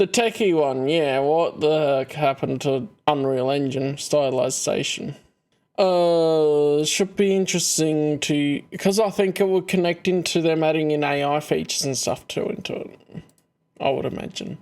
The techie one, yeah. What the heck happened to Unreal Engine stylization? Should be interesting to, because I think it would connect into them adding in AI features and stuff too into it, I would imagine.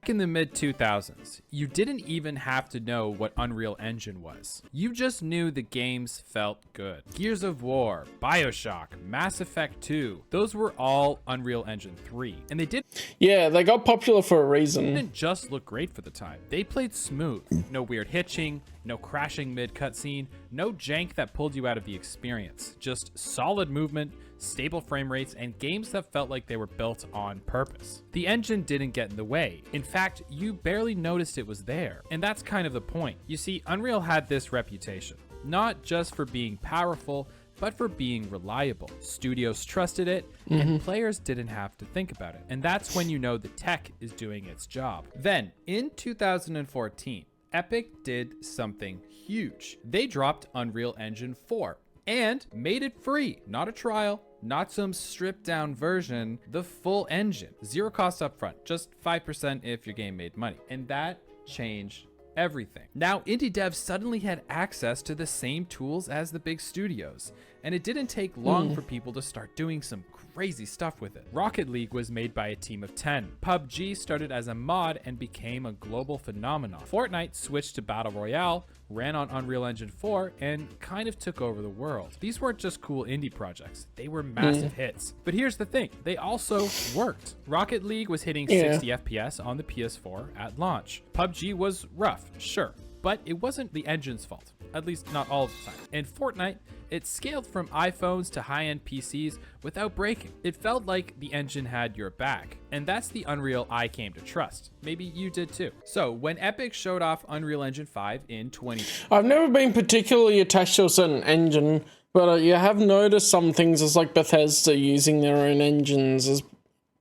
Back in the mid-2000s, you didn't even have to know what Unreal Engine was. You just knew the games felt good. Gears of War, BioShock, Mass Effect 2, those were all Unreal Engine 3. And they Yeah, they got popular for a reason. didn't just look great for the time. They played smooth. No weird hitching, no crashing mid-cutscene, no jank that pulled you out of the experience. Just solid movement, stable frame rates, and games that felt like they were built on purpose. The engine didn't get in the way. In fact, you barely noticed it was there. And that's kind of the point. You see, Unreal had this reputation, not just for being powerful, but for being reliable. Studios trusted it, and players didn't have to think about it. And that's when you know the tech is doing its job. Then, in 2014, Epic did something huge. They dropped Unreal Engine 4 and made it free. Not a trial, not some stripped down version, the full engine. Zero cost upfront, just 5% if your game made money. And that changed everything. Now, indie devs suddenly had access to the same tools as the big studios, and it didn't take long for people to start doing some crazy stuff with it. Rocket League was made by a team of 10. PUBG started as a mod and became a global phenomenon. Fortnite switched to Battle Royale, ran on Unreal Engine 4, and kind of took over the world. These weren't just cool indie projects, they were massive hits. But here's the thing, they also worked. Rocket League was hitting 60 FPS on the PS4 at launch. PUBG was rough, sure, but it wasn't the engine's fault, at least not all the time. And Fortnite, it scaled from iPhones to high-end PCs without breaking. It felt like the engine had your back, and that's the Unreal I came to trust. Maybe you did too. So when Epic showed off Unreal Engine 5 in 20... I've never been particularly attached to a certain engine, but you have noticed some things as like Bethesda using their own engines, as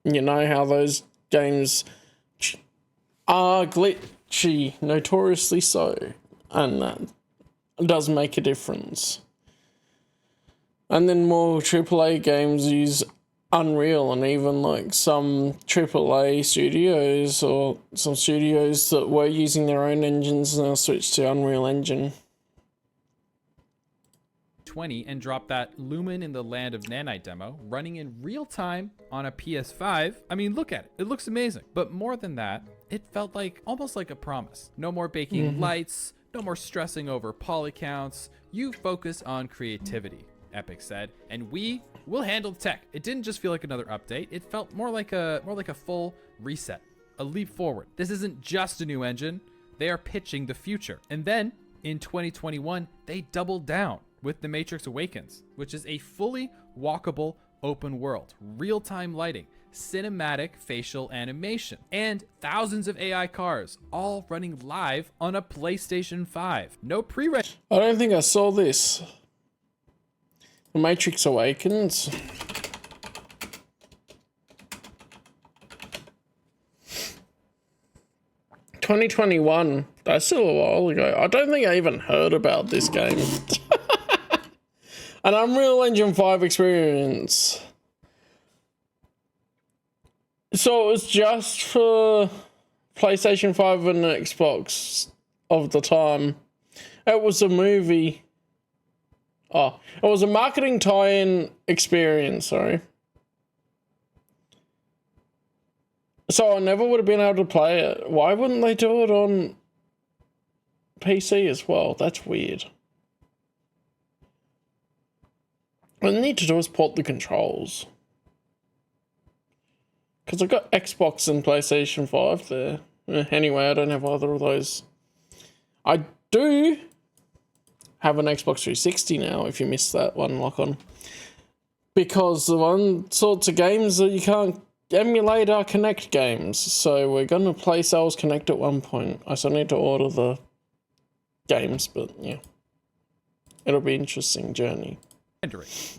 you know how those games are glitchy, notoriously so, and that does make a difference. And then more AAA games use Unreal, and even like some AAA studios or some studios that were using their own engines now switched to Unreal Engine. 20 and dropped that Lumen in the Land of Nanite demo running in real time on a PS5. I mean, look at it. It looks amazing. But more than that, it felt like almost like a promise. No more baking lights, no more stressing over poly counts. You focus on creativity, Epic said, and we will handle the tech. It didn't just feel like another update. It felt more like a full reset, a leap forward. This isn't just a new engine. They are pitching the future. And then in 2021, they doubled down with The Matrix Awakens, which is a fully walkable open world, real-time lighting, cinematic facial animation, and thousands of AI cars, all running live on a PlayStation 5. No pre-reg. I don't think I saw this. The Matrix Awakens. $2021. That's still a while ago. I don't think I even heard about this game. An Unreal Engine 5 experience. So it was just for PlayStation 5 and Xbox of the time. It was a movie. Oh, it was a marketing tie-in experience, sorry. So I never would have been able to play it. Why wouldn't they do it on PC as well? That's weird. What they need to do is port the controls. Because I've got Xbox and PlayStation 5 there. Anyway, I don't have either of those. I do have an Xbox 360 now, if you missed that one, lock on. Because the one sorts of games that you can't emulate are Connect games. So we're going to play Sales Connect at one point. I still need to order the games, but yeah. It'll be an interesting journey.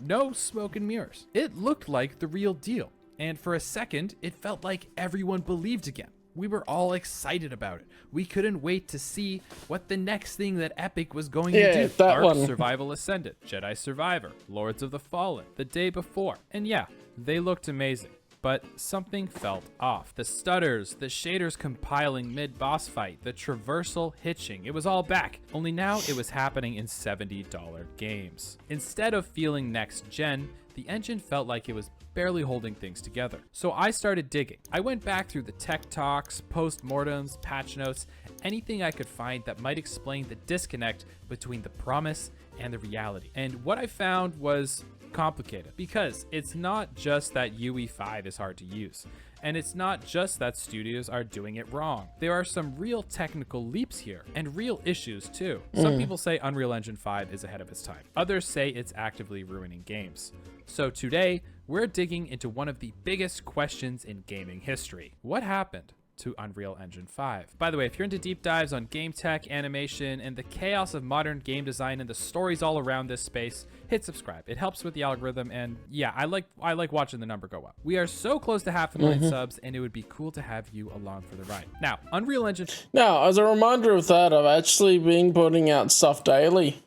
No smoke and mirrors. It looked like the real deal. And for a second, it felt like everyone believed again. We were all excited about it. We couldn't wait to see what the next thing that Epic was going to do. That one. Survival Ascended, Jedi Survivor, Lords of the Fallen, The Day Before. And yeah, they looked amazing. but something felt off. The stutters, the shaders compiling mid-boss fight, the traversal hitching, it was all back. Only now it was happening in $70 games. Instead of feeling next gen, the engine felt like it was barely holding things together. So I started digging. I went back through the tech talks, post-mortems, patch notes, anything I could find that might explain the disconnect between the promise and the reality. And what I found was complicated, because it's not just that UE5 is hard to use, and it's not just that studios are doing it wrong. There are some real technical leaps here, and real issues too. Some people say Unreal Engine 5 is ahead of its time. Others say it's actively ruining games. So today, we're digging into one of the biggest questions in gaming history. What happened to Unreal Engine 5? By the way, if you're into deep dives on game tech, animation, and the chaos of modern game design and the stories all around this space, hit subscribe. It helps with the algorithm, and yeah, I like watching the number go up. We are so close to 500,000 subs, and it would be cool to have you along for the ride. Now, Unreal Engine... Now, as a reminder of that, I've actually been putting out stuff daily.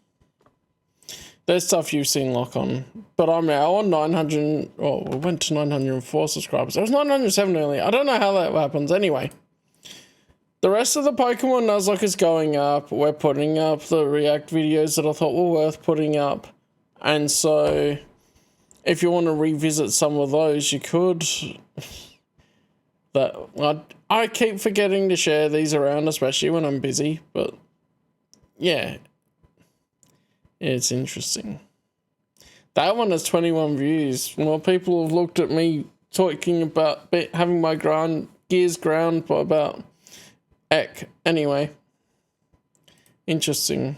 There's stuff you've seen, Lock On, but I'm now on 900. Oh, we went to 904 subscribers. It was 907 earlier. I don't know how that happens. Anyway, the rest of the Pokemon Nuzlocke is going up. We're putting up the React videos that I thought were worth putting up, and so if you want to revisit some of those, you could. I keep forgetting to share these around, especially when I'm busy. But yeah. It's interesting. That one has 21 views. More people have looked at me talking about having my gears ground by about Eck. Anyway. Interesting.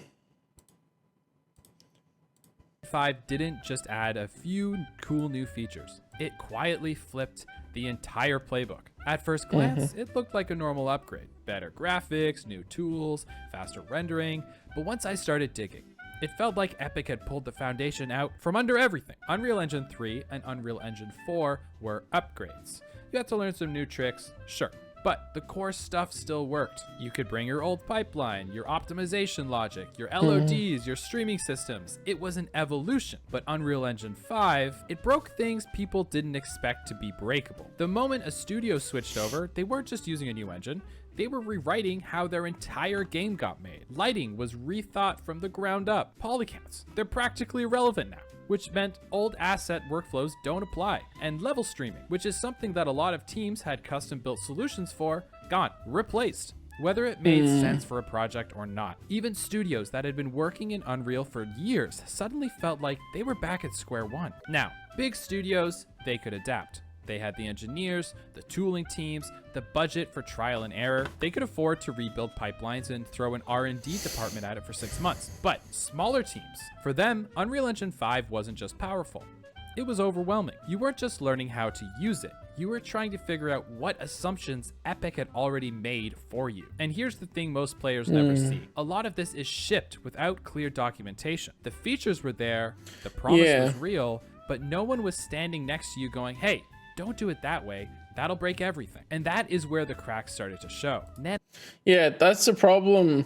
5 didn't just add a few cool new features. It quietly flipped the entire playbook. At first glance, it looked like a normal upgrade. Better graphics, new tools, faster rendering. But once I started digging, it felt like Epic had pulled the foundation out from under everything. Unreal Engine 3 and Unreal Engine 4 were upgrades. You had to learn some new tricks, sure, but the core stuff still worked. You could bring your old pipeline, your optimization logic, your LODs, your streaming systems. It was an evolution. But Unreal Engine 5, it broke things people didn't expect to be breakable. The moment a studio switched over, they weren't just using a new engine, they were rewriting how their entire game got made. Lighting was rethought from the ground up. Polycounts, they're practically irrelevant now, which meant old asset workflows don't apply. And level streaming, which is something that a lot of teams had custom built solutions for, gone, replaced. Whether it made sense for a project or not. Even studios that had been working in Unreal for years suddenly felt like they were back at square one. Now, big studios, they could adapt. They had the engineers, the tooling teams, the budget for trial and error. They could afford to rebuild pipelines and throw an R&D department at it for 6 months. But smaller teams, for them, Unreal Engine 5 wasn't just powerful. It was overwhelming. You weren't just learning how to use it. You were trying to figure out what assumptions Epic had already made for you. And here's the thing most players never see. A lot of this is shipped without clear documentation. The features were there, the promise was real, but no one was standing next to you going, hey, don't do it that way. That'll break everything. And that is where the cracks started to show. Yeah, that's the problem.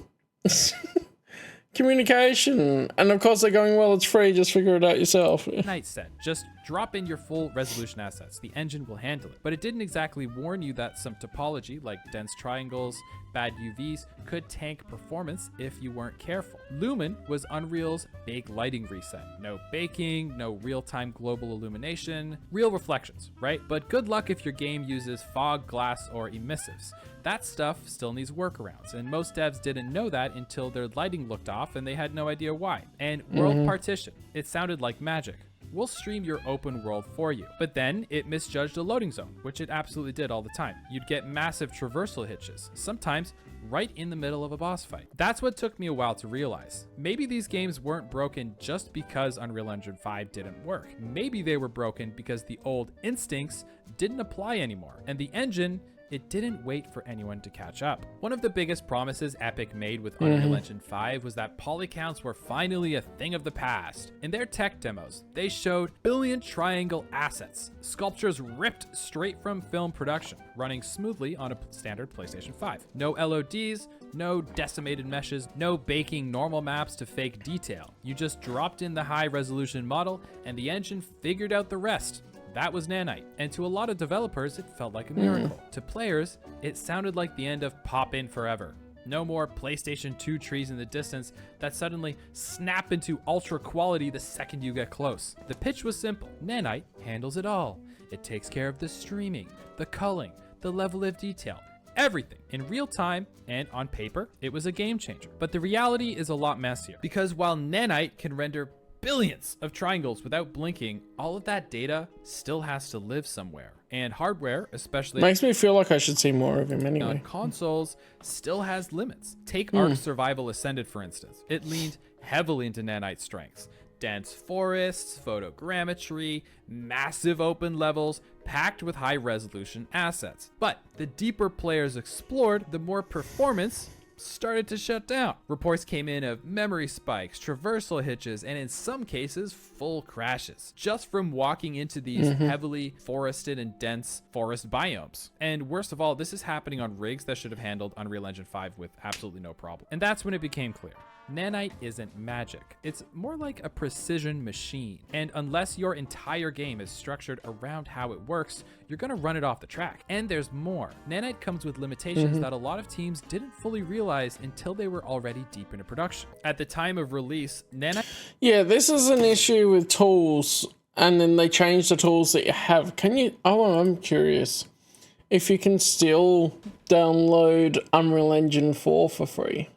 Communication. And of course they're going, well, it's free, just figure it out yourself. Knight said, just drop in your full resolution assets. The engine will handle it. But it didn't exactly warn you that some topology, like dense triangles, bad UVs, could tank performance if you weren't careful. Lumen was Unreal's big lighting reset. No baking, no real-time global illumination, real reflections, right? But good luck if your game uses fog, glass, or emissives. That stuff still needs workarounds, and most devs didn't know that until their lighting looked off and they had no idea why. And world partition, it sounded like magic. We'll stream your open world for you. But then it misjudged a loading zone, which it absolutely did all the time. You'd get massive traversal hitches, sometimes right in the middle of a boss fight. That's what took me a while to realize. Maybe these games weren't broken just because Unreal Engine 5 didn't work. Maybe they were broken because the old instincts didn't apply anymore, and the engine, it didn't wait for anyone to catch up. One of the biggest promises Epic made with Unreal Engine 5 was that polycounts were finally a thing of the past. In their tech demos, they showed billion triangle assets, sculptures ripped straight from film production, running smoothly on a standard PlayStation 5. No LODs, no decimated meshes, no baking normal maps to fake detail. You just dropped in the high resolution model and the engine figured out the rest. That was Nanite, and to a lot of developers, it felt like a miracle. To players, it sounded like the end of Pop-In Forever. No more PlayStation 2 trees in the distance that suddenly snap into ultra quality the second you get close. The pitch was simple. Nanite handles it all. It takes care of the streaming, the culling, the level of detail, everything in real time, and on paper, it was a game changer. But the reality is a lot messier, because while Nanite can render billions of triangles without blinking, all of that data still has to live somewhere. And hardware, especially Makes me feel like I should see more of him anyway. on consoles, still has limits. Take Ark Survival Ascended, for instance. It leaned heavily into Nanite's strengths. Dense forests, photogrammetry, massive open levels, packed with high-resolution assets. But the deeper players explored, the more performance started to shut down. Reports came in of memory spikes, traversal hitches, and in some cases, full crashes, just from walking into these heavily forested and dense forest biomes. And worst of all, this is happening on rigs that should have handled Unreal Engine 5 with absolutely no problem. And that's when it became clear. Nanite isn't magic. It's more like a precision machine. And unless your entire game is structured around how it works, you're gonna run it off the track. And there's more. Nanite comes with limitations that a lot of teams didn't fully realize until they were already deep into production. At the time of release, Nanite... Yeah, this is an issue with tools, and then they change the tools that you have. Can you... Oh, I'm curious. If you can still download Unreal Engine 4 for free.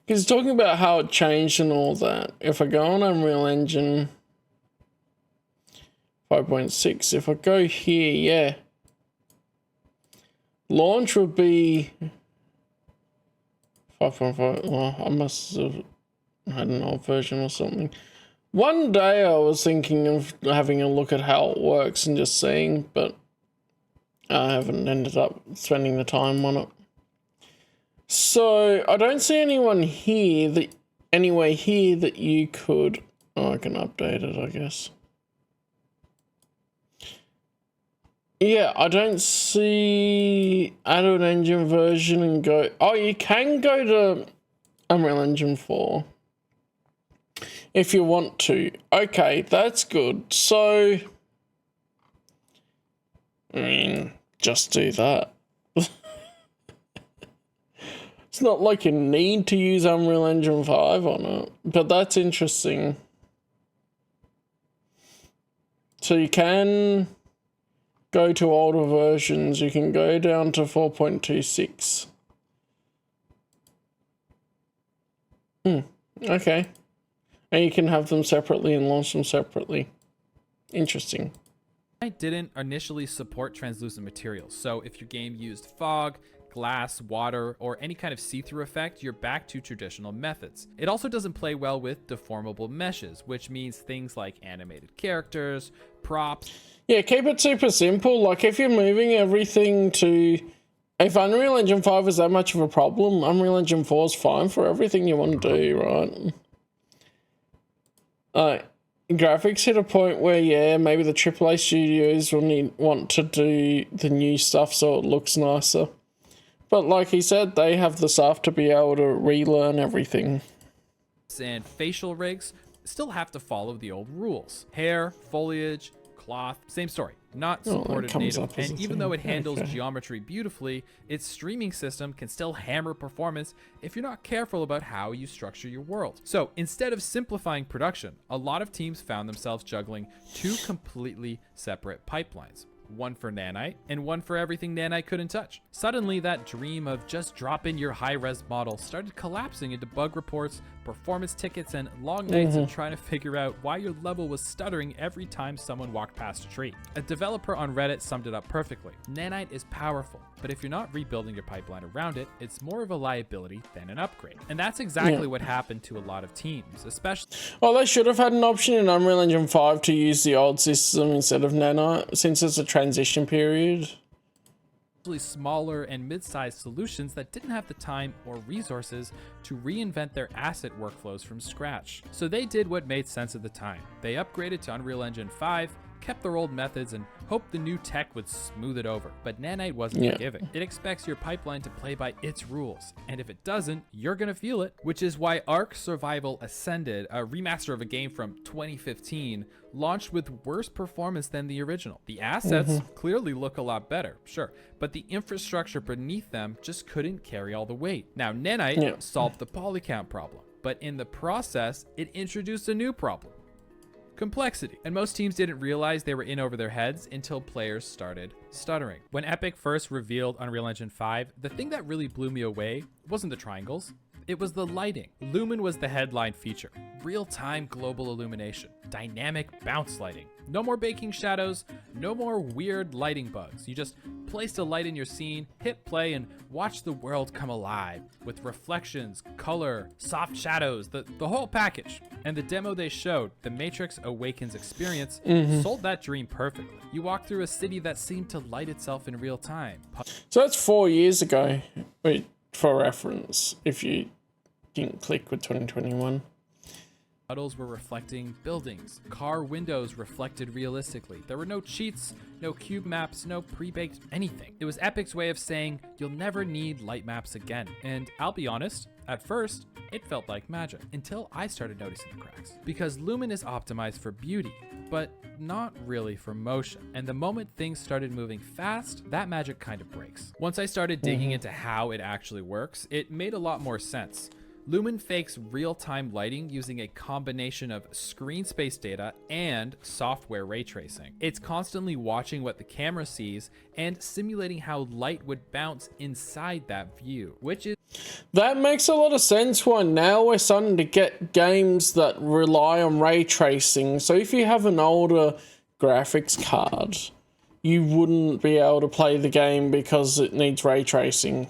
Because talking about how it changed and all that, if I go on Unreal Engine 5.6, if I go here, yeah. Launch would be 5.5. Well, I must have had an old version or something. One day I was thinking of having a look at how it works and just seeing, but I haven't ended up spending the time on it. So I don't see anyone here that anywhere here that you could. Oh, I can update it, I guess. Yeah, I don't see add an engine version and go. Oh, you can go to Unreal Engine 4 if you want to. Okay, that's good. So, I mean, just do that. It's not like you need to use Unreal Engine 5 on it, but that's interesting. So you can go to older versions. You can go down to 4.26. Okay. And you can have them separately and launch them separately. Interesting. I didn't initially support translucent materials, so if your game used fog, glass, water, or any kind of see-through effect, you're back to traditional methods. It also doesn't play well with deformable meshes, which means things like animated characters, props. Yeah, keep it super simple. Like if you're moving everything to... If Unreal Engine 5 is that much of a problem, Unreal Engine 4 is fine for everything you want to do, right? Graphics hit a point where, yeah, maybe the AAA studios will want to do the new stuff so it looks nicer. But like he said, they have the staff to be able to relearn everything. And facial rigs still have to follow the old rules. Hair, foliage, cloth, same story. Not supported native. And even though it handles geometry beautifully, its streaming system can still hammer performance if you're not careful about how you structure your world. So instead of simplifying production, a lot of teams found themselves juggling two completely separate pipelines. One for Nanite, and one for everything Nanite couldn't touch. Suddenly, that dream of just drop in your high-res model started collapsing into bug reports, performance tickets, and long nights of trying to figure out why your level was stuttering every time someone walked past a tree. A developer on Reddit summed it up perfectly. Nanite is powerful, but if you're not rebuilding your pipeline around it, it's more of a liability than an upgrade. And that's exactly what happened to a lot of teams, especially... Well, they should have had an option in Unreal Engine 5 to use the old system instead of Nanite, since it's a transition period. Smaller and mid-sized solutions that didn't have the time or resources to reinvent their asset workflows from scratch. So they did what made sense at the time. They upgraded to Unreal Engine 5, kept their old methods, and hoped the new tech would smooth it over. But Nanite wasn't forgiving. It expects your pipeline to play by its rules, and if it doesn't, you're gonna feel it. Which is why Ark Survival Ascended, a remaster of a game from 2015, launched with worse performance than the original. The assets clearly look a lot better, sure, but the infrastructure beneath them just couldn't carry all the weight. Now, Nanite solved the poly count problem, but in the process, it introduced a new problem: complexity. And most teams didn't realize they were in over their heads until players started stuttering. When Epic first revealed Unreal Engine 5, the thing that really blew me away wasn't the triangles, it was the lighting. Lumen was the headline feature. Real-time global illumination. Dynamic bounce lighting. No more baking shadows, no more weird lighting bugs. You just placed a light in your scene, hit play, and watch the world come alive with reflections, color, soft shadows, the whole package. And the demo they showed, the Matrix Awakens experience, sold that dream perfectly. You walk through a city that seemed to light itself in real time. So that's 4 years ago, for reference, if you didn't click with 2021. Puddles were reflecting buildings. Car windows reflected realistically. There were no cheats, no cube maps, no pre-baked anything. It was Epic's way of saying, you'll never need light maps again. And I'll be honest, at first, it felt like magic, until I started noticing the cracks. Because Lumen is optimized for beauty, but not really for motion. And the moment things started moving fast, that magic kind of breaks. Once I started digging into how it actually works, it made a lot more sense. Lumen fakes real-time lighting using a combination of screen space data and software ray tracing. It's constantly watching what the camera sees and simulating how light would bounce inside that view, which is... That makes a lot of sense why now we're starting to get games that rely on ray tracing. So if you have an older graphics card, you wouldn't be able to play the game because it needs ray tracing.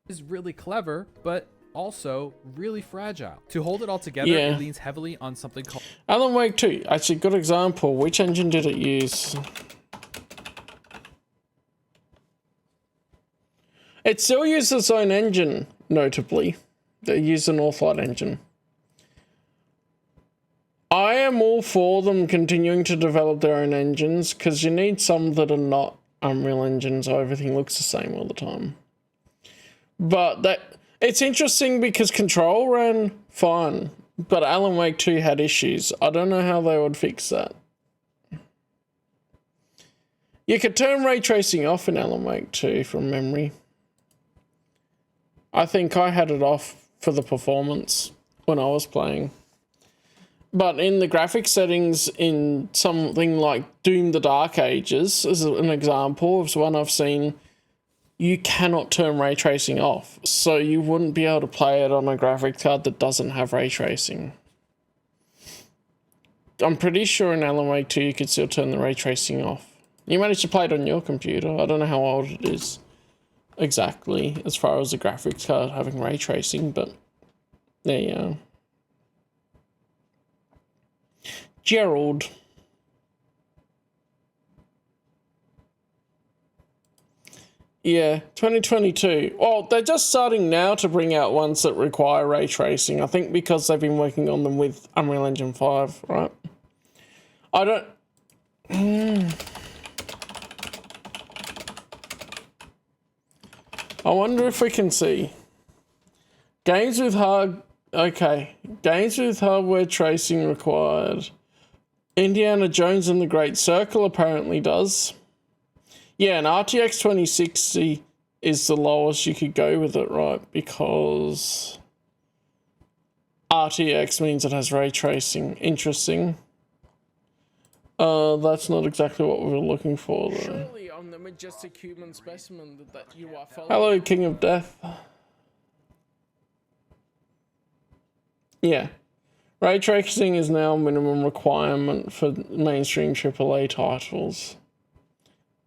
Is really clever, but also really fragile. To hold it all together, it leans heavily on something called Alan Wake 2, actually good example. Which engine did it use? It still uses its own engine, notably. They use an Northlight engine. I am all for them continuing to develop their own engines, because you need some that are not Unreal Engines, so everything looks the same all the time. But it's interesting because Control ran fine, but Alan Wake 2 had issues. I don't know how they would fix that. You could turn ray tracing off in Alan Wake 2 from memory. I think I had it off for the performance when I was playing. But in the graphic settings in something like Doom the Dark Ages, as an example of one I've seen, you cannot turn ray tracing off. So you wouldn't be able to play it on a graphics card that doesn't have ray tracing. I'm pretty sure in Alan Wake 2 you could still turn the ray tracing off. You managed to play it on your computer. I don't know how old it is exactly as far as the graphics card having ray tracing, but there you are. Gerald. Yeah, 2022. Well, they're just starting now to bring out ones that require ray tracing. I think because they've been working on them with Unreal Engine 5, right? I don't... I wonder if we can see. Games with hard... Okay. Games with hardware tracing required. Indiana Jones and the Great Circle apparently does. Yeah, an RTX 2060 is the lowest you could go with it, right? Because RTX means it has ray tracing. Interesting. That's not exactly what we were looking for, though. Surely on the majestic human specimen that you are following. Hello, King of Death. Yeah. Ray tracing is now a minimum requirement for mainstream AAA titles.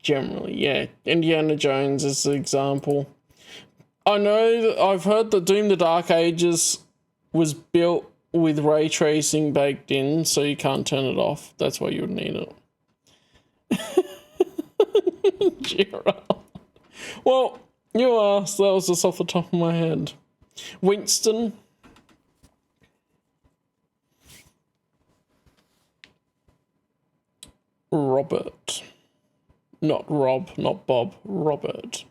Generally, yeah. Indiana Jones is the example. I know that I've heard that Doom the Dark Ages was built with ray tracing baked in, so you can't turn it off. That's why you would need it. Gerald. Well, you asked. That was just off the top of my head. Winston. Robert. Not Rob, not Bob, Robert.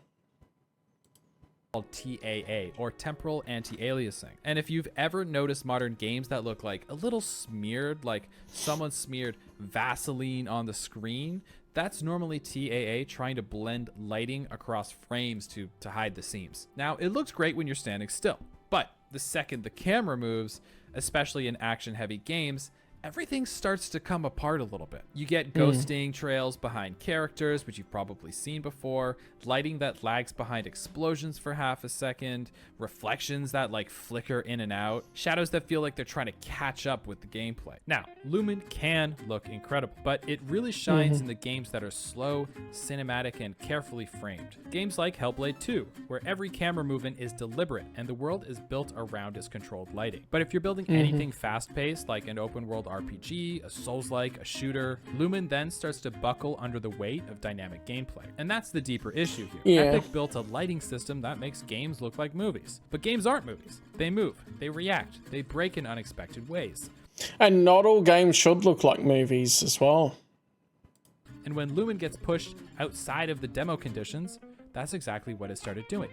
Called TAA, or temporal anti-aliasing. And if you've ever noticed modern games that look like a little smeared, like someone smeared Vaseline on the screen, that's normally TAA trying to blend lighting across frames to hide the seams. Now, it looks great when you're standing still, but the second the camera moves, especially in action-heavy games, everything starts to come apart a little bit. You get ghosting trails behind characters, which you've probably seen before, lighting that lags behind explosions for half a second, reflections that like flicker in and out, shadows that feel like they're trying to catch up with the gameplay. Now, Lumen can look incredible, but it really shines in the games that are slow, cinematic, and carefully framed. Games like Hellblade 2, where every camera movement is deliberate and the world is built around its controlled lighting. But if you're building anything fast-paced, like an open-world RPG, a Souls-like, a shooter, Lumen then starts to buckle under the weight of dynamic gameplay. And that's the deeper issue here. Epic built a lighting system that makes games look like movies. But games aren't movies. They move, they react, they break in unexpected ways. And not all games should look like movies as well. And when Lumen gets pushed outside of the demo conditions, that's exactly what it started doing.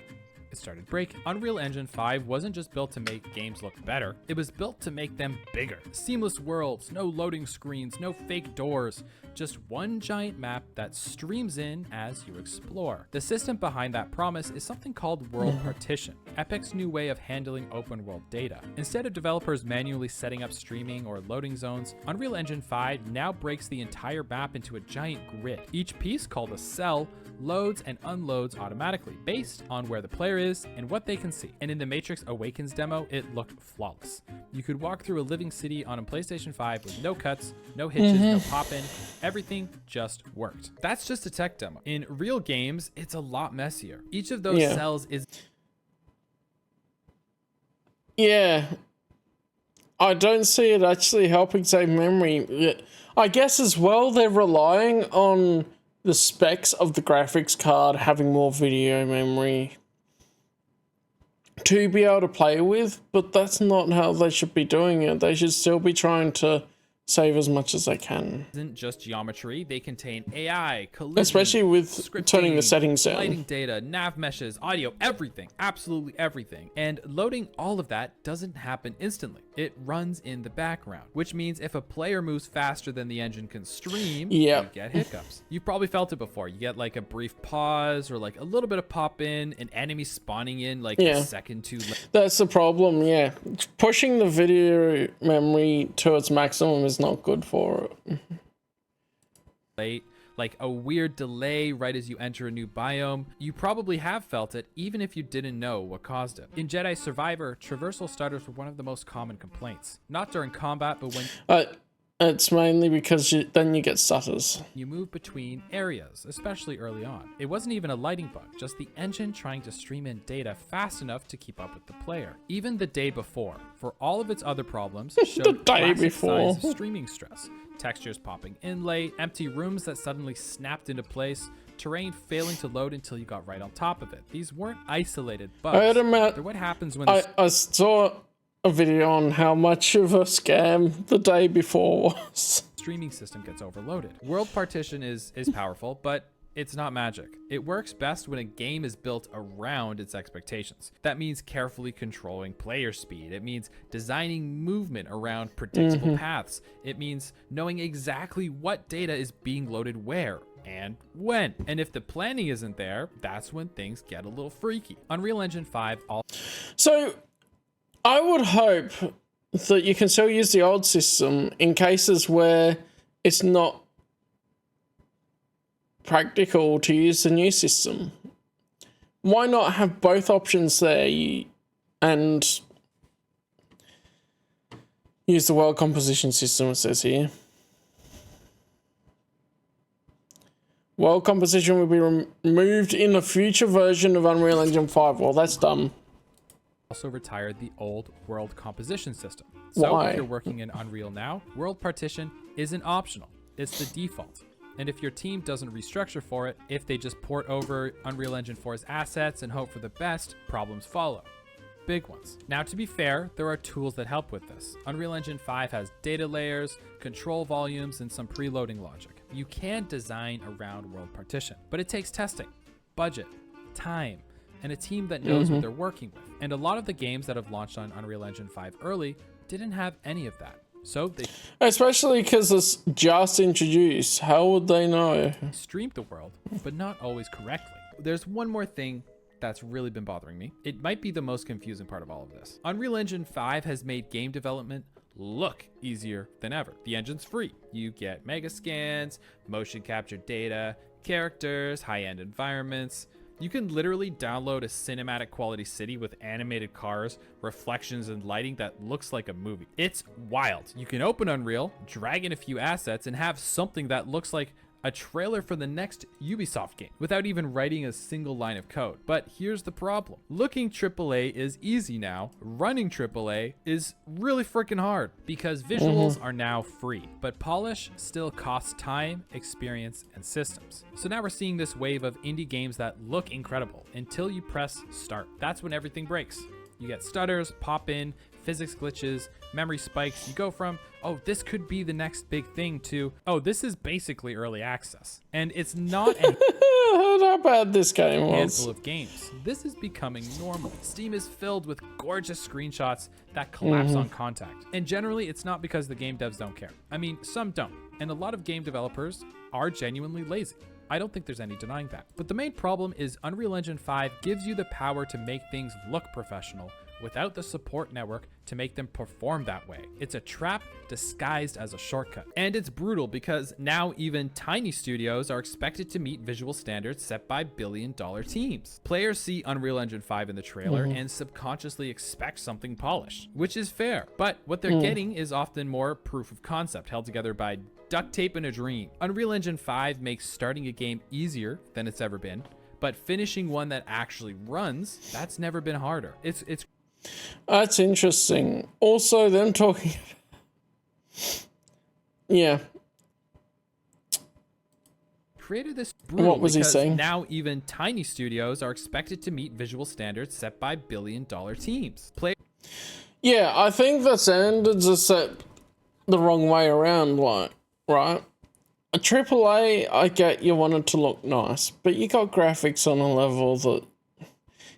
It started breaking. Unreal Engine 5 wasn't just built to make games look better, it was built to make them bigger. Seamless worlds, no loading screens, no fake doors, just one giant map that streams in as you explore. The system behind that promise is something called World Partition, Epic's new way of handling open world data. Instead of developers manually setting up streaming or loading zones, Unreal Engine 5 now breaks the entire map into a giant grid. Each piece, called a cell, loads and unloads automatically based on where the player is and what they can see. And in the Matrix Awakens demo, it looked flawless. You could walk through a living city on a PlayStation 5 with no cuts, no hitches, no pop-in. Everything just worked. That's just a tech demo. In real games, it's a lot messier. Each of those cells is... Yeah. I don't see it actually helping save memory. I guess as well they're relying on the specs of the graphics card having more video memory to be able to play with, but that's not how they should be doing it. They should still be trying to save as much as they can. Isn't just geometry, they contain AI, collision, especially with scripting, turning the settings down. Lighting data, nav meshes, audio, everything, absolutely everything. And loading all of that doesn't happen instantly. It runs in the background, which means if a player moves faster than the engine can stream, you get hiccups. You've probably felt it before. You get like a brief pause or like a little bit of pop in, an enemy spawning in like a second too late. That's the problem, pushing the video memory to its maximum is not good for it. Late, like a weird delay right as you enter a new biome. You probably have felt it even if you didn't know what caused it. In Jedi Survivor, traversal stutters were one of the most common complaints. Not during combat, but when it's mainly because then you get stutters. You move between areas, especially early on. It wasn't even a lighting bug, just the engine trying to stream in data fast enough to keep up with the player. Even the day before, for all of its other problems, showed classic signs of streaming stress. Textures popping in late, empty rooms that suddenly snapped into place, terrain failing to load until you got right on top of it. These weren't isolated bugs. They're what happens when I saw a video on how much of a scam the day before was. Streaming system gets overloaded. World partition is powerful, but it's not magic. It works best when a game is built around its expectations. That means carefully controlling player speed. It means designing movement around predictable paths. It means knowing exactly what data is being loaded where and when. And if the planning isn't there, that's when things get a little freaky. Unreal Engine 5 also... So I would hope that you can still use the old system in cases where it's not practical to use the new system. Why not have both options there and use the world composition system, it says here. World composition will be removed in a future version of Unreal Engine 5. Well, that's dumb. Also retired the old world composition system. So if you're working in Unreal now, world partition isn't optional. It's the default. And if your team doesn't restructure for it, if they just port over Unreal Engine 4's assets and hope for the best, problems follow. Big ones. Now, to be fair, there are tools that help with this. Unreal Engine 5 has data layers, control volumes, and some preloading logic. you can design around world partition, but it takes testing, budget, time, and a team that knows what they're working with. And a lot of the games that have launched on Unreal Engine 5 early didn't have any of that. So they Especially because it's just introduced. How would they know? streamed the world, but not always correctly. There's one more thing that's really been bothering me. It might be the most confusing part of all of this. Unreal Engine 5 has made game development look easier than ever. The engine's free. You get mega scans, motion capture data, characters, high-end environments. You can literally download a cinematic quality city with animated cars, reflections, and lighting that looks like a movie. It's wild. You can open Unreal, drag in a few assets, and have something that looks like a trailer for the next Ubisoft game without even writing a single line of code. But here's the problem. Looking AAA is easy now. Running AAA is really freaking hard because visuals are now free, but polish still costs time, experience, and systems. So now we're seeing this wave of indie games that look incredible until you press start. That's when everything breaks. You get stutters, pop-in, physics glitches, memory spikes. You go from, oh, this could be the next big thing to, oh, this is basically early access. And it's not a How bad this game was. handful of games. This is becoming normal. Steam is filled with gorgeous screenshots that collapse on contact. And generally, it's not because the game devs don't care. I mean, some don't. And a lot of game developers are genuinely lazy. I don't think there's any denying that. But the main problem is Unreal Engine 5 gives you the power to make things look professional without the support network to make them perform that way. It's a trap disguised as a shortcut. And it's brutal because now even tiny studios are expected to meet visual standards set by billion-dollar teams. Players see Unreal Engine 5 in the trailer and subconsciously expect something polished, which is fair. But what they're getting is often more proof of concept held together by duct tape and a dream. Unreal Engine 5 makes starting a game easier than it's ever been, but finishing one that actually runs, that's never been harder. It's That's interesting. Also, them talking. Yeah. created this brutal What was he because saying? now even tiny studios are expected to meet visual standards set by billion-dollar teams. Yeah, I think the standards are set the wrong way around, like, right? A AAA, I get you want it to look nice, but you got graphics on a level that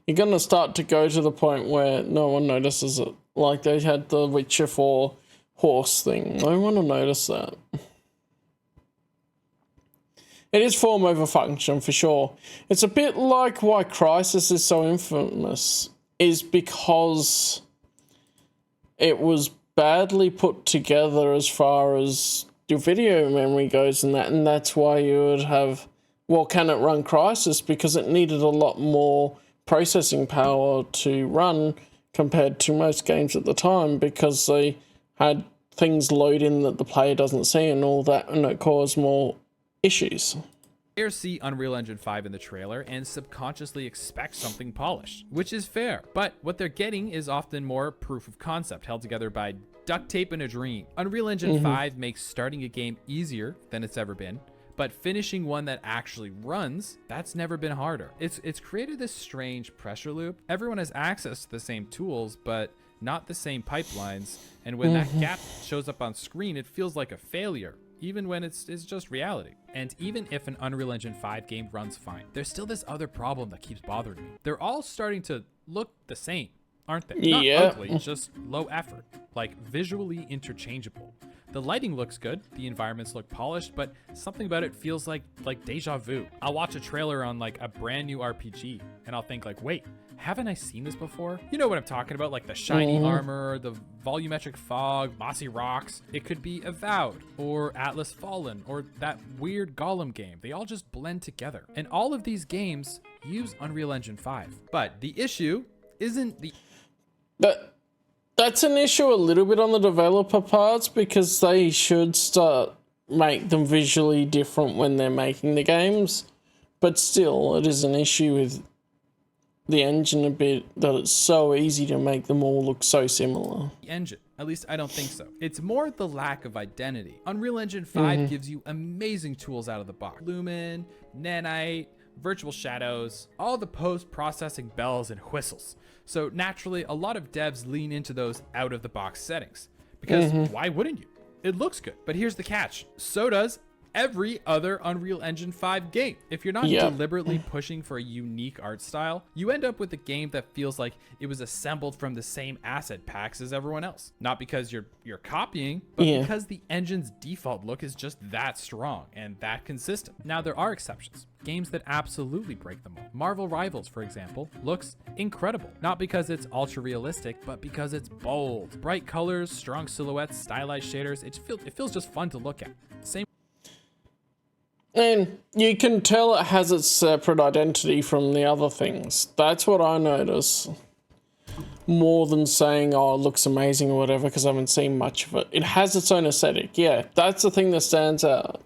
you're going to start to go to the point where no one notices it. Like they had the Witcher 4 horse thing. No one will notice that. It is form over function for sure. It's a bit like why Crysis is so infamous, is because it was badly put together as far as your video memory goes and that's why you would have, well, can it run Crysis? Because it needed a lot more processing power to run compared to most games at the time because they had things load in that the player doesn't see and all that, and it caused more issues. Players see Unreal Engine 5 in the trailer and subconsciously expect something polished, which is fair. But what they're getting is often more proof of concept held together by duct tape and a dream. Unreal Engine 5 makes starting a game easier than it's ever been, but finishing one that actually runs, that's never been harder. It's created this strange pressure loop. Everyone has access to the same tools, but not the same pipelines. And when that gap shows up on screen, it feels like a failure, even when it's just reality. And even if an Unreal Engine 5 game runs fine, there's still this other problem that keeps bothering me. They're all starting to look the same, aren't they? Not ugly, just low effort, like visually interchangeable. The lighting looks good, the environments look polished, but something about it feels like deja vu. I'll watch a trailer on like a brand new RPG and I'll think like, wait, haven't I seen this before? You know what I'm talking about, like the shiny armor, the volumetric fog, mossy rocks. It could be Avowed or Atlas Fallen or that weird Gollum game. They all just blend together. And all of these games use Unreal Engine 5. But the issue isn't the... That's an issue a little bit on the developer parts because they should make them visually different when they're making the games. But still, it is an issue with the engine a bit that it's so easy to make them all look so similar. Engine. At least I don't think so. It's more the lack of identity. Unreal Engine 5 gives you amazing tools out of the box. Lumen, Nanite, virtual shadows, all the post-processing bells and whistles. So naturally, a lot of devs lean into those out-of-the-box settings. Because why wouldn't you? It looks good. But here's the catch. So does every other Unreal Engine 5 game. If you're not deliberately pushing for a unique art style, you end up with a game that feels like it was assembled from the same asset packs as everyone else. Not because you're copying, but because the engine's default look is just that strong and that consistent. Now, there are exceptions. Games that absolutely break the mold. Marvel Rivals, for example, looks incredible. Not because it's ultra realistic, but because it's bold. Bright colors, strong silhouettes, stylized shaders. It feels just fun to look at. Same. And you can tell it has its separate identity from the other things. That's what I notice. More than saying, oh, it looks amazing or whatever, because I haven't seen much of it. It has its own aesthetic. Yeah, that's the thing that stands out.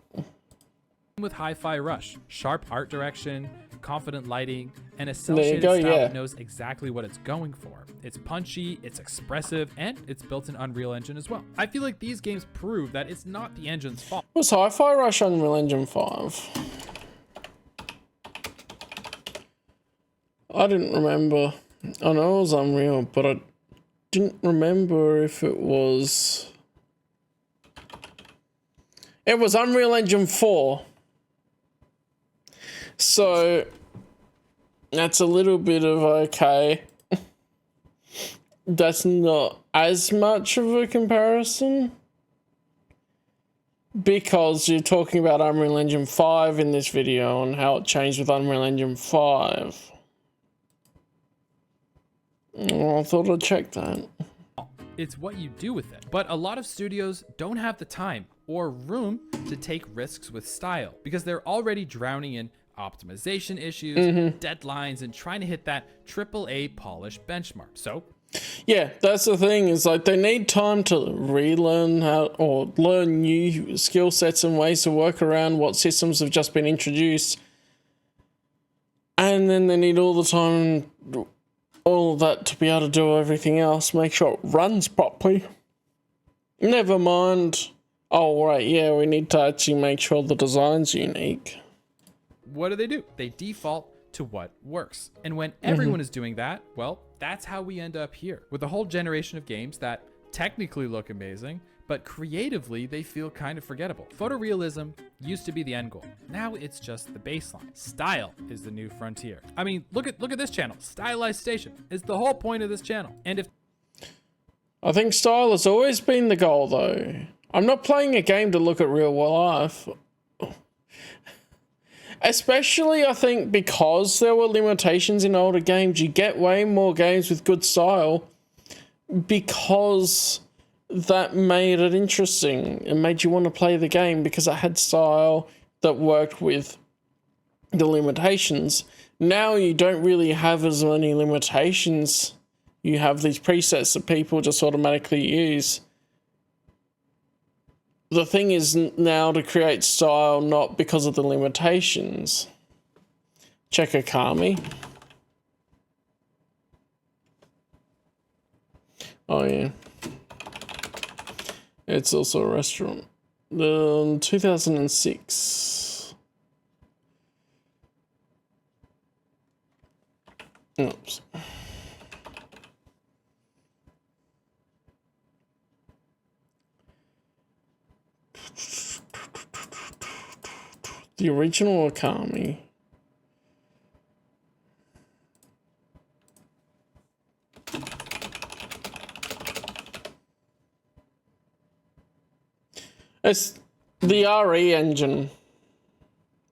With Hi-Fi Rush, sharp art direction, confident lighting, and a cel-shaded style that knows exactly what it's going for. It's punchy, it's expressive, and it's built in Unreal Engine as well. I feel like these games prove that it's not the engine's fault. Was Hi-Fi Rush Unreal Engine 5? I didn't remember. I know it was Unreal, but I didn't remember if it was... It was Unreal Engine 4. So, that's a little bit of okay. That's not as much of a comparison. Because you're talking about Unreal Engine 5 in this video and how it changed with Unreal Engine 5. Oh, I thought I'd check that. It's what you do with it. But a lot of studios don't have the time or room to take risks with style because they're already drowning in optimization issues, deadlines, and trying to hit that AAA polished benchmark. So, yeah, that's the thing, is like they need time to relearn how or learn new skill sets and ways to work around what systems have just been introduced. And then they need all the time, all of that to be able to do everything else, make sure it runs properly. Never mind, oh right, yeah, we need to actually make sure the design's unique. What do? They default to what works. And when everyone is doing that, well, that's how we end up here with a whole generation of games that technically look amazing, but creatively they feel kind of forgettable. Photorealism used to be the end goal. Now it's just the baseline. Style is the new frontier. I mean, look at this channel. Stylized Station is the whole point of this channel. And if I think style has always been the goal though. I'm not playing a game to look at real life. Especially, I think, because there were limitations in older games, you get way more games with good style because that made it interesting. It made you want to play the game because it had style that worked with the limitations. Now you don't really have as many limitations. You have these presets that people just automatically use. The thing is now to create style, not because of the limitations. Check Akami. Oh yeah. It's also a restaurant. 2006. Oops. The original Akami. It's the RE engine.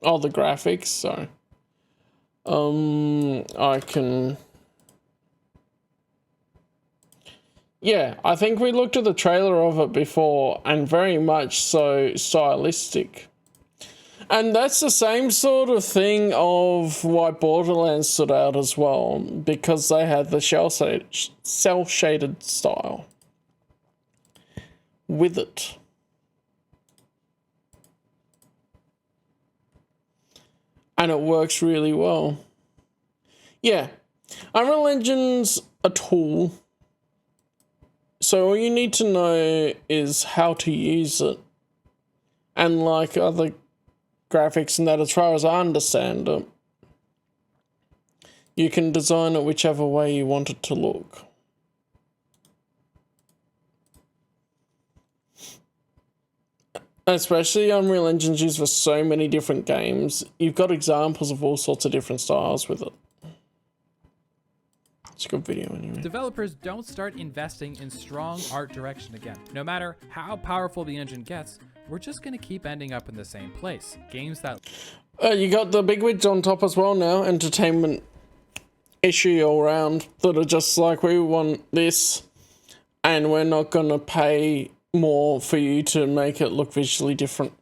Oh, the graphics, so. I can... Yeah, I think we looked at the trailer of it before, and very much so stylistic. And that's the same sort of thing of why Borderlands stood out as well, because they had the cel-shaded style with it. And it works really well. Yeah, Unreal Engine's a tool. So all you need to know is how to use it. And like other graphics and that, as far as I understand it, you can design it whichever way you want it to look. Especially Unreal Engine's used for so many different games. You've got examples of all sorts of different styles with it. It's a good video anyway. Developers don't start investing in strong art direction again. No matter how powerful the engine gets, we're just going to keep ending up in the same place. Games that... You got the bigwigs on top as well now. Entertainment issue all round. That are just like, we want this and we're not going to pay more for you to make it look visually different.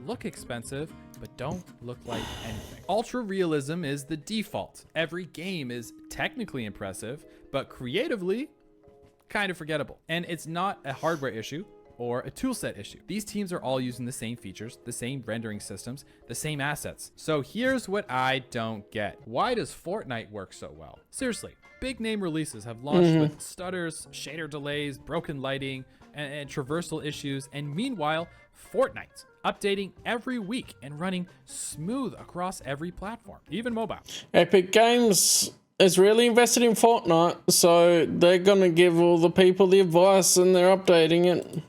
look expensive, but don't look like anything. Ultra realism is the default. Every game is technically impressive, but creatively, kind of forgettable. And it's not a hardware issue or a toolset issue. These teams are all using the same features, the same rendering systems, the same assets. So here's what I don't get. Why does Fortnite work so well? Seriously, big name releases have launched with stutters, shader delays, broken lighting, and traversal issues. And meanwhile, Fortnite updating every week and running smooth across every platform, even mobile. Epic Games is really invested in Fortnite, so they're gonna give all the people the advice and they're updating it.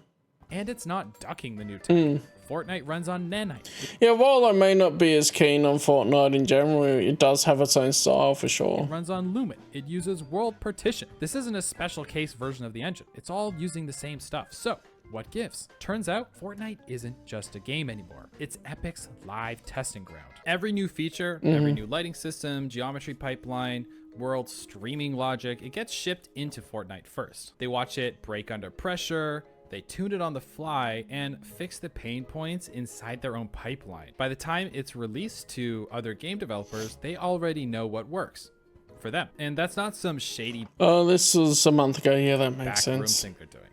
And it's not ducking the new tech. Fortnite runs on nanite. Yeah, while I may not be as keen on Fortnite in general, it does have its own style for sure. It runs on Lumen. It uses world partition. This isn't a special case version of the engine. It's all using the same stuff. So what gives? Turns out Fortnite isn't just a game anymore. It's Epic's live testing ground. Every new feature, every new lighting system, geometry pipeline, world streaming logic, it gets shipped into Fortnite first. They watch it break under pressure, they tune it on the fly and fix the pain points inside their own pipeline. By the time it's released to other game developers, they already know what works for them. And that's not some shady Oh, this was a month ago. Yeah, that makes backroom sense. thing they're doing.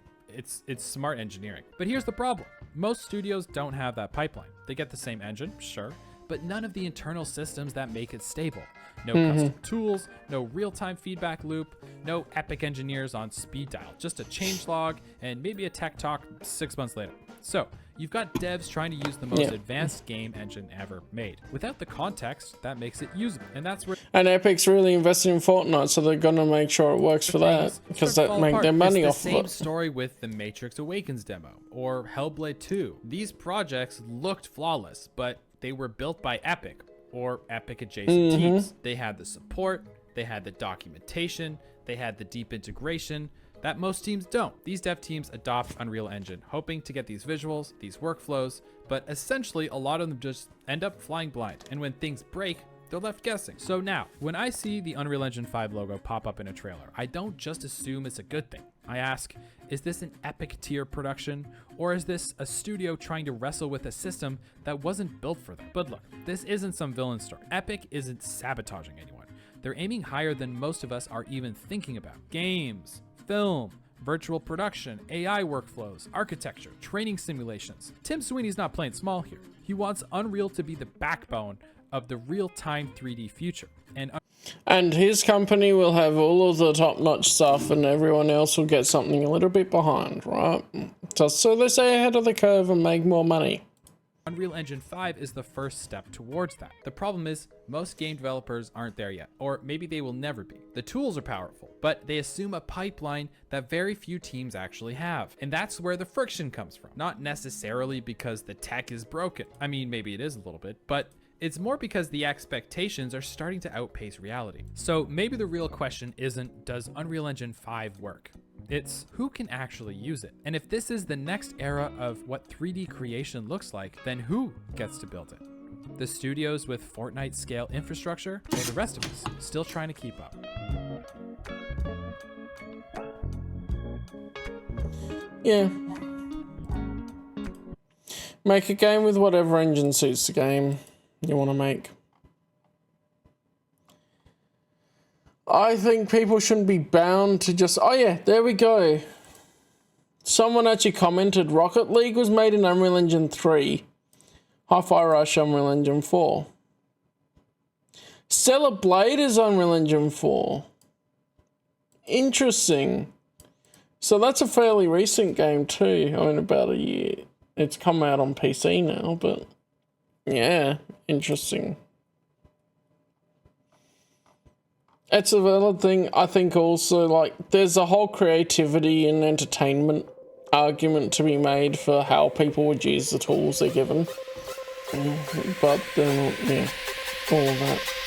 It's smart engineering. But here's the problem. Most studios don't have that pipeline. They get the same engine, sure, but none of the internal systems that make it stable. No custom tools, no real-time feedback loop, no Epic engineers on speed dial, just a changelog and maybe a tech talk 6 months later. So you've got devs trying to use the most advanced game engine ever made. Without the context, that makes it usable. And that's where... And Epic's really invested in Fortnite, so they're gonna make sure it works for that, because that make their money off of it. It's the same story with the Matrix Awakens demo or Hellblade 2. These projects looked flawless, but they were built by Epic or Epic adjacent teams. They had the support, they had the documentation, they had the deep integration that most teams don't. These dev teams adopt Unreal Engine, hoping to get these visuals, these workflows, but essentially a lot of them just end up flying blind. And when things break, they're left guessing. So now, when I see the Unreal Engine 5 logo pop up in a trailer, I don't just assume it's a good thing. I ask, is this an Epic tier production, or is this a studio trying to wrestle with a system that wasn't built for them? But look, this isn't some villain story. Epic isn't sabotaging anyone. They're aiming higher than most of us are even thinking about. Games, film, virtual production, AI workflows, architecture, training simulations. Tim Sweeney's not playing small here. He wants Unreal to be the backbone of the real-time 3D future. And his company will have all of the top-notch stuff and everyone else will get something a little bit behind, right? Just so they stay ahead of the curve and make more money. Unreal Engine 5 is the first step towards that. The problem is most game developers aren't there yet, or maybe they will never be. The tools are powerful, but they assume a pipeline that very few teams actually have. And that's where the friction comes from. Not necessarily because the tech is broken. I mean, maybe it is a little bit, but it's more because the expectations are starting to outpace reality. So maybe the real question isn't, does Unreal Engine 5 work? It's who can actually use it? And if this is the next era of what 3D creation looks like, then who gets to build it? The studios with Fortnite scale infrastructure, or the rest of us still trying to keep up? Yeah. Make a game with whatever engine suits the game you want to make. I think people shouldn't be bound to just... Oh yeah, there we go. Someone actually commented Rocket League was made in Unreal Engine 3. Hi-Fi Rush Unreal Engine 4. Stellar Blade is Unreal Engine 4. Interesting. So that's a fairly recent game too. I mean, about a year. It's come out on PC now, but... Yeah, interesting. It's a valid thing. I think also, like, there's a whole creativity in entertainment argument to be made for how people would use the tools they're given. But then, yeah, all of that.